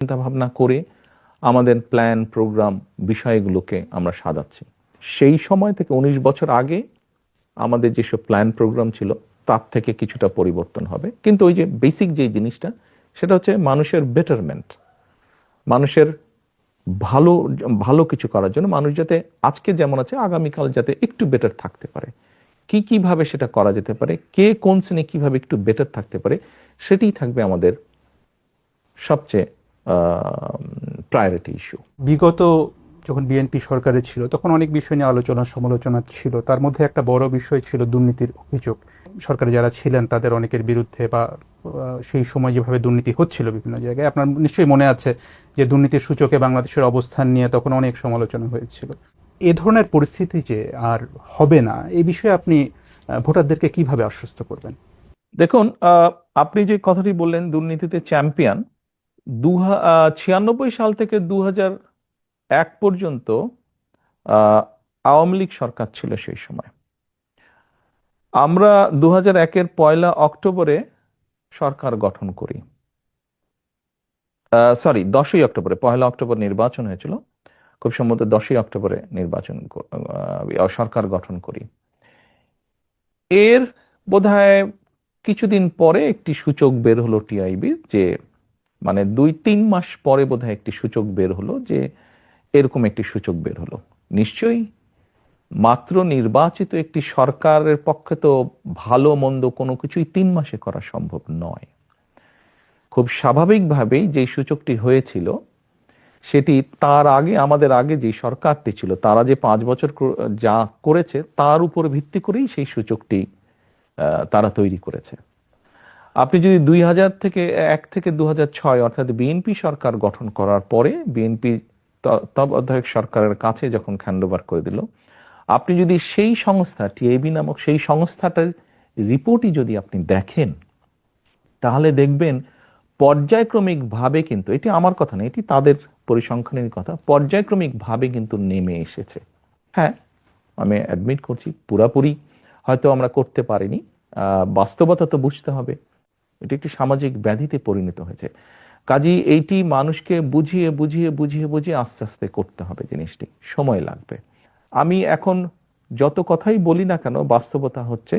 চিন্তা ভাবনা করে আমাদের প্ল্যান প্রোগ্রাম বিষয়গুলোকে আমরা সাজাচ্ছি। সেই সময় থেকে 19 বছর আগে আমাদের যেসব প্ল্যান প্রোগ্রাম ছিল তার থেকে কিছুটা পরিবর্তন হবে, কিন্তু ওই যে বেসিক যে জিনিসটা সেটা হচ্ছে মানুষের বেটারমেন্ট, মানুষের ভালো ভালো কিছু করার জন্য, মানুষ যাতে আজকে যেমন আছে আগামীকাল যাতে একটু বেটার থাকতে পারে। কিভাবে সেটা করা যেতে পারে, কে কোন শ্রেণী কিভাবে একটু বেটার থাকতে পারে, সেটাই থাকবে আমাদের সবচেয়ে প্রায়োরিটি ইস্যু। বিগত যখন বিএনপি সরকারে ছিল তখন অনেক বিষয় নিয়ে আলোচনা সমালোচনা ছিল, তার মধ্যে একটা বড় বিষয় ছিল দুর্নীতির অভিযোগ। সরকারে যারা ছিলেন তাদের অনেকের বিরুদ্ধে বা সেই সময় যেভাবে দুর্নীতি হচ্ছিল বিভিন্ন জায়গায়, আপনার নিশ্চয়ই মনে আছে যে দুর্নীতির সূচকে বাংলাদেশের অবস্থান নিয়ে তখন অনেক সমালোচনা হয়েছিল। এ ধরনের পরিস্থিতি যে আর হবে না, এই বিষয়ে আপনি ভোটারদেরকে কিভাবে আশ্বস্ত করবেন? দেখুন, আপনি যে কথাটি বললেন দুর্নীতিতে চ্যাম্পিয়ন, 96 সাল থেকে 2001 পর্যন্ত আওয়ামী লীগ সরকার ছিল সেই সময়। আমরা 2001-এর 1 অক্টোবরে সরকার গঠন করি, 10ই অক্টোবরে, 1 অক্টোবর নির্বাচন হয়েছিল, খুব সম্ভবত 10ই অক্টোবরে সরকার গঠন করি। এর বোধহয় কিছুদিন পরে একটি সূচক বের হলো টিআইবির, যে মানে 2-3 মাস পরে বোধহয় একটি সূচক বের হলো, যে এরকম একটি সূচক বের হলো। নিশ্চয়ই মাত্র নির্বাচিত একটি সরকারের পক্ষে তো ভালো মন্দ কোনো কিছুই 3 মাসে করা সম্ভব নয়। খুব স্বাভাবিকভাবেই যে সূচকটি হয়েছিল সেটি তার আগে, আমাদের আগে যে সরকারটি ছিল তারা যে 5 বছর যা করেছে তার উপর ভিত্তি করেই সেই সূচকটি তারা তৈরি করেছে। আপনি যদি 2001 থেকে 2006 অর্থাৎ বিএনপি সরকার গঠন করার পরে বিএনপি তত্ত্বাবধায়ক সরকারের কাছে যখন হ্যান্ডওভার করে দিল, আপনি যদি সেই সংস্থা টিআইবি নামক সেই সংস্থাটার রিপোর্টই যদি আপনি দেখেন, তাহলে দেখবেন পর্যায়ক্রমিকভাবে, কিন্তু এটি আমার কথা না, এটি তাদের পরিসংখ্যানের কথা, পর্যায়ক্রমিকভাবে কিন্তু নেমে এসেছে। হ্যাঁ, আমি অ্যাডমিট করছি পুরাপুরি হয়তো আমরা করতে পারিনি, বাস্তবতা তো বুঝতে হবে, এটি একটি সামাজিক ব্যাধিতে পরিণত হয়েছে। কাজেই এইটি মানুষকে বুঝিয়ে বুঝিয়ে বুঝিয়ে বুঝিয়ে আস্তে আস্তে করতে হবে, জিনিসটি সময় লাগবে। আমি এখন যত কথাই বলি না কেন, বাস্তবতা হচ্ছে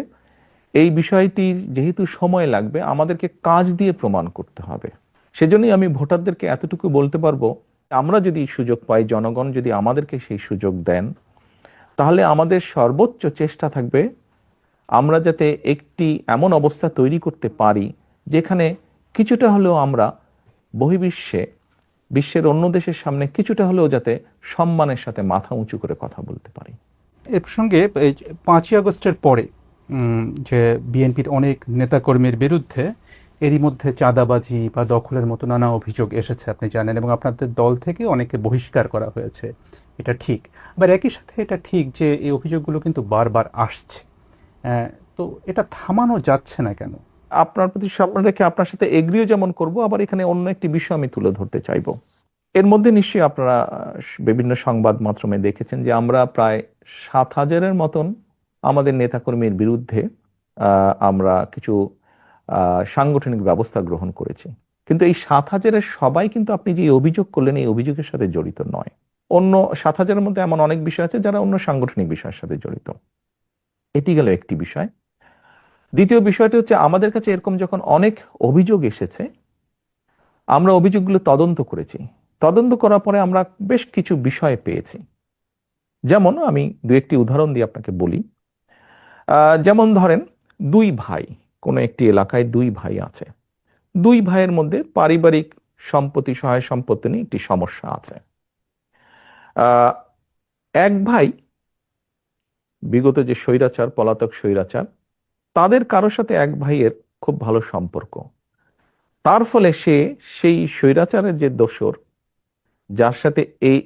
এই বিষয়টি যেহেতু সময় লাগবে, আমাদেরকে কাজ দিয়ে প্রমাণ করতে হবে। সেজন্যই আমি ভোটারদেরকে এতটুকু বলতে পারবো, আমরা যদি সুযোগ পাই, জনগণ যদি আমাদেরকে সেই সুযোগ দেন, তাহলে আমাদের সর্বোচ্চ চেষ্টা থাকবে আমরা যাতে একটি এমন অবস্থা তৈরি করতে পারি যেখানে কিছুটা হলেও আমরা বহির্বিশ্বে, বিশ্বের অন্য দেশের সামনে কিছুটা হলেও যাতে সম্মানের সাথে মাথা উঁচু করে কথা বলতে পারি। এর সঙ্গে 5ই আগস্টের পরে যে বিএনপির অনেক নেতাকর্মীর বিরুদ্ধে এরই মধ্যে চাঁদাবাজি বা দখলের মতো নানা অভিযোগ এসেছে, আপনি জানেন, এবং আপনাদের দল থেকে অনেকে বহিষ্কার করা হয়েছে, এটা ঠিক। আবার একই সাথে এটা ঠিক যে এই অভিযোগগুলো কিন্তু বারবার আসছে, তো এটা থামানো যাচ্ছে না কেন? আপনার প্রতি সম্মান রেখে আপনার সাথে এগ্রিও যেমন করব, আবার এখানে অন্য একটি বিষয় আমি তুলে ধরতে চাইব। এর মধ্যে নিশ্চয়ই আপনারা বিভিন্ন সংবাদ মাধ্যমে দেখেছেন যে আমরা প্রায় 7,000-এর মতন আমাদের নেতাকর্মীর বিরুদ্ধে আমরা কিছু সাংগঠনিক ব্যবস্থা গ্রহণ করেছি। কিন্তু এই 7,000-এর সবাই কিন্তু আপনি যে অভিযোগ করলেন এই অভিযোগের সাথে জড়িত নয়। অন্য 7,000-এর মধ্যে এমন অনেক বিষয় আছে যারা অন্য সাংগঠনিক বিষয়ের সাথে জড়িত। এটি গেল একটি বিষয়। দ্বিতীয় বিষয়টি হচ্ছে, আমাদের কাছে এরকম যখন অনেক অভিযোগ এসেছে, আমরা অভিযোগগুলো তদন্ত করেছি। তদন্ত করার পরে আমরা বেশ কিছু বিষয় পেয়েছি। যেমন আমি 2-1টি উদাহরণ দিয়ে আপনাকে বলি। যেমন ধরেন, 2 ভাই, কোনো একটি এলাকায় 2 ভাই আছে, 2 ভাইয়ের মধ্যে পারিবারিক সম্পত্তি, সহায় সম্পত্তি নিয়ে একটি সমস্যা আছে। এক ভাই বিগত যে স্বৈরাচার, পলাতক স্বৈরাচার, তাদের কারোর সাথে এক ভাইয়ের খুব ভালো সম্পর্ক, তার ফলে সে সেই স্বৈরাচারের যে দোসর, যার সাথে এই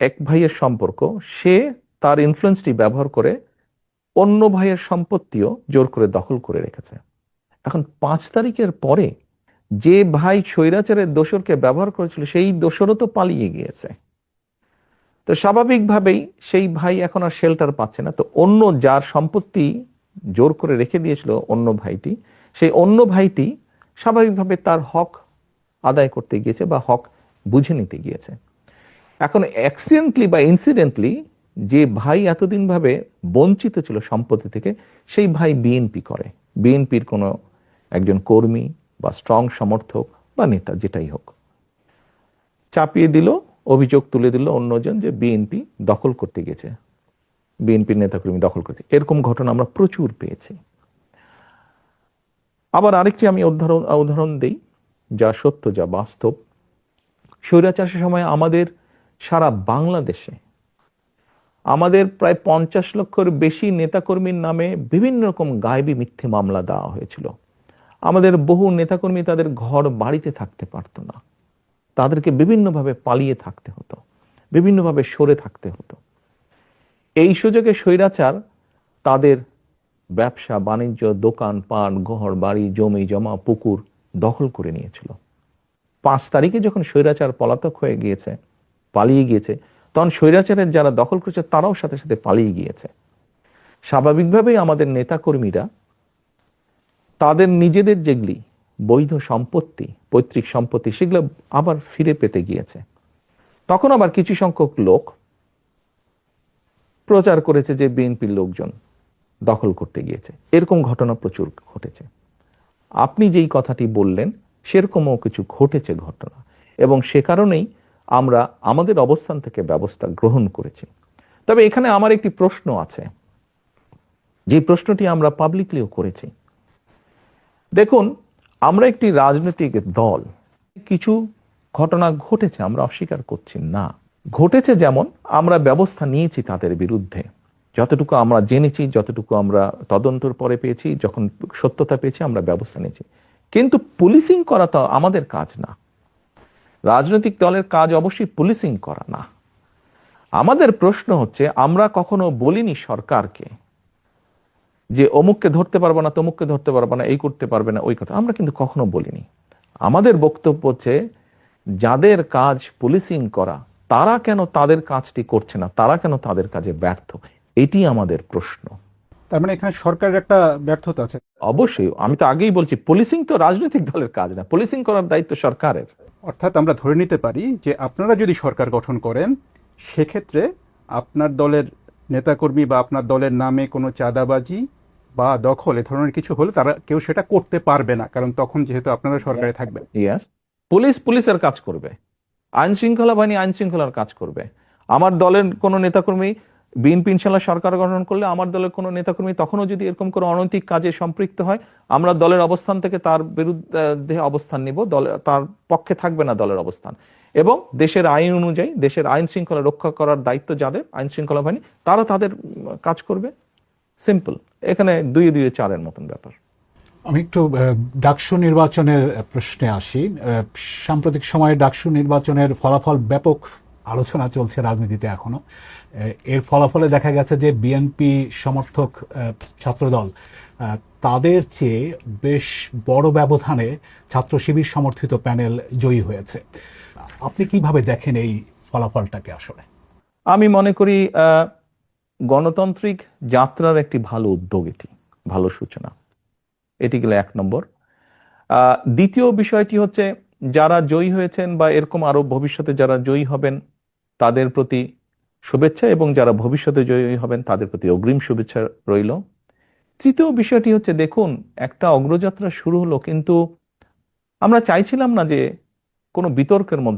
এক ভাইয়ের সম্পর্ক, সে তার ইনফ্লুয়েন্সটি ব্যবহার করে অন্য ভাইয়ের সম্পত্তিও জোর করে দখল করে রেখেছে। এখন 5 তারিখের পরে যে ভাই স্বৈরাচারের দোসরকে ব্যবহার করেছিল সেই দোসরও তো পালিয়ে গিয়েছে। তো স্বাভাবিকভাবেই সেই ভাই এখন আর শেল্টার পাচ্ছে না। তো অন্য যার সম্পত্তি জোর করে রেখে দিয়েছিল অন্য ভাইটি, সেই অন্য ভাইটি স্বাভাবিকভাবে তার হক আদায় করতে গিয়েছে বা হক বুঝে নিতে গিয়েছে। এখন অ্যাক্সিডেন্টলি বা ইনসিডেন্টলি যে ভাই এতদিন ভাবে বঞ্চিত ছিল সম্পত্তি থেকে, সেই ভাই বিএনপি করে, বিএনপির কোনো একজন কর্মী বা স্ট্রং সমর্থক বা নেতা যেটাই হোক, চাপিয়ে দিল, অভিযোগ তুলে দিল অন্যজন যে বিএনপি দখল করতে গেছে, বিএনপির নেতাকর্মী দখল করতে। এরকম ঘটনা আমরা প্রচুর পেয়েছি। আবার আরেকটি আমি উদাহরণ দেই, যা সত্য, যা বাস্তব। স্বৈরাচারের সময় আমাদের সারা বাংলাদেশে আমাদের প্রায় 50 লক্ষের বেশি নেতাকর্মীর নামে বিভিন্ন রকম গায়েবী মিথ্যে মামলা দেওয়া হয়েছিল। আমাদের বহু নেতাকর্মী তাদের ঘর বাড়িতে থাকতে পারত না, তাদেরকে বিভিন্নভাবে পালিয়ে থাকতে হতো, বিভিন্নভাবে সরে থাকতে হতো। এই সুযোগে স্বৈরাচার তাদের ব্যবসা বাণিজ্য, দোকান পাট, ঘর বাড়ি, জমি জমা, পুকুর দখল করে নিয়েছিল। 5 তারিখে যখন স্বৈরাচার পলাতক হয়ে গিয়েছে, পালিয়ে গিয়েছে, তখন স্বৈরাচারের যারা দখল করেছে তারাও সাথে সাথে পালিয়ে গিয়েছে। স্বাভাবিকভাবেই আমাদের নেতাকর্মীরা তাদের নিজেদের যেগুলি বৈধ সম্পত্তি, পৈতৃক সম্পত্তি, সেগুলো আবার ফিরে পেতে গিয়েছে। তখন আবার কিছু সংখ্যক লোক প্রচার করেছে যে বিএনপির লোকজন দখল করতে গিয়েছে। এরকম ঘটনা প্রচুর ঘটেছে। আপনি যেই কথাটি বললেন সেরকমও কিছু ঘটেছে ঘটনা, এবং সে কারণেই আমরা আমাদের অবস্থান থেকে ব্যবস্থা গ্রহণ করেছি। তবে এখানে আমার একটি প্রশ্ন আছে, যে প্রশ্নটি আমরা পাবলিকলিও করেছি। দেখুন, আমরা একটি রাজনৈতিক দল, কিছু ঘটনা ঘটেছে, আমরা অস্বীকার করছি না, ঘটেছে, যেমন আমরা ব্যবস্থা নিয়েছি তাদের বিরুদ্ধে, যতটুকু আমরা জেনেছি, যতটুকু আমরা তদন্তর পরে পেয়েছি, যখন সত্যতা পেয়েছি আমরা ব্যবস্থা নিয়েছি। কিন্তু পুলিশিং করা তো আমাদের কাজ না। রাজনৈতিক দলের কাজ অবশ্যই পুলিশিং করা না। আমাদের প্রশ্ন হচ্ছে, আমরা কখনো বলিনি সরকারকে যে অমুককে ধরতে পারবো না, তমুককে ধরতে পারবো না, এই করতে পারবে না, ওই কথা আমরা কিন্তু কখনো বলিনি। আমাদের বক্তব্য হচ্ছে, যাদের কাজ পুলিশিং করা, তারা কেন তাদের কাজটি করছে না, তারা কেন তাদের কাজে ব্যর্থ, এটি আমাদের প্রশ্ন। তার মানে এখানে সরকারের একটা ব্যর্থতা আছে। অবশ্যই, আমি তো আগেই বলছি, পুলিশিং তো রাজনৈতিক দলের কাজ না, পুলিশিং করার দায়িত্ব সরকারের। অর্থাৎ আমরা ধরে নিতে পারি যে আপনারা যদি সরকার গঠন করেন, সেক্ষেত্রে আপনার দলের নেতাকর্মী বা আপনার দলের নামে কোনো চাঁদাবাজি বা দখল এ ধরনের কিছু হলে তারা কেউ সেটা করতে পারবে না, কারণ তখন যেহেতু আপনারা সরকারে থাকবেন। ইয়াস, পুলিশ পুলিশের কাজ করবে, আইন শৃঙ্খলা বাহিনী আইন শৃঙ্খলার কাজ করবে। আমার দলের কোনো নেতাকর্মী, বিএনপি ইনশাল্লাহ সরকার গঠন করলে আমার দলের কোনো নেতাকর্মী তখনও যদি এরকম কোনো অনৈতিক কাজে সম্পৃক্ত হয়, আমরা দলের অবস্থান থেকে তার বিরুদ্ধে অবস্থান নিব, তার পক্ষে থাকবে না দলের অবস্থান। এবং দেশের আইন অনুযায়ী, দেশের আইন শৃঙ্খলা রক্ষা করার দায়িত্ব যাদের, আইন শৃঙ্খলা বাহিনী, তারা তাদের কাজ করবে। সিম্পল, এখানে 2-2-4 মতন ব্যাপার। আমি একটু ডাকসু নির্বাচনের প্রশ্নে আসি। সাম্প্রতিক সময়ে ডাকসু নির্বাচনের ফলাফল ব্যাপক আলোচনা চলছে রাজনীতিতে এখনো। এর ফলাফলে দেখা গেছে যে বিএনপি সমর্থক ছাত্রদল তাদের চেয়ে বেশ বড় ব্যবধানে ছাত্র শিবির সমর্থিত প্যানেল জয়ী হয়েছে। আপনি কিভাবে দেখেন এই ফলাফলটাকে? আসলে আমি মনে করি গণতান্ত্রিক যাত্রার একটি ভালো উদ্যোগ, এটি ভালো সূচনা, এটি গেলে 1 নম্বর। দ্বিতীয় বিষয়টি হচ্ছে, যারা জয়ী হয়েছেন বা এরকম আরো ভবিষ্যতে যারা জয়ী হবেন তাদের প্রতি শুভেচ্ছা, এবং যারা ভবিষ্যতে জয়ী হবেন তাদের প্রতি অগ্রিম শুভেচ্ছা রইল। তৃতীয় বিষয়টি হচ্ছে, দেখুন, একটা অগ্রযাত্রা শুরু হলো, কিন্তু আমরা চাইছিলাম না যে কোনো বিতর্কের মধ্যে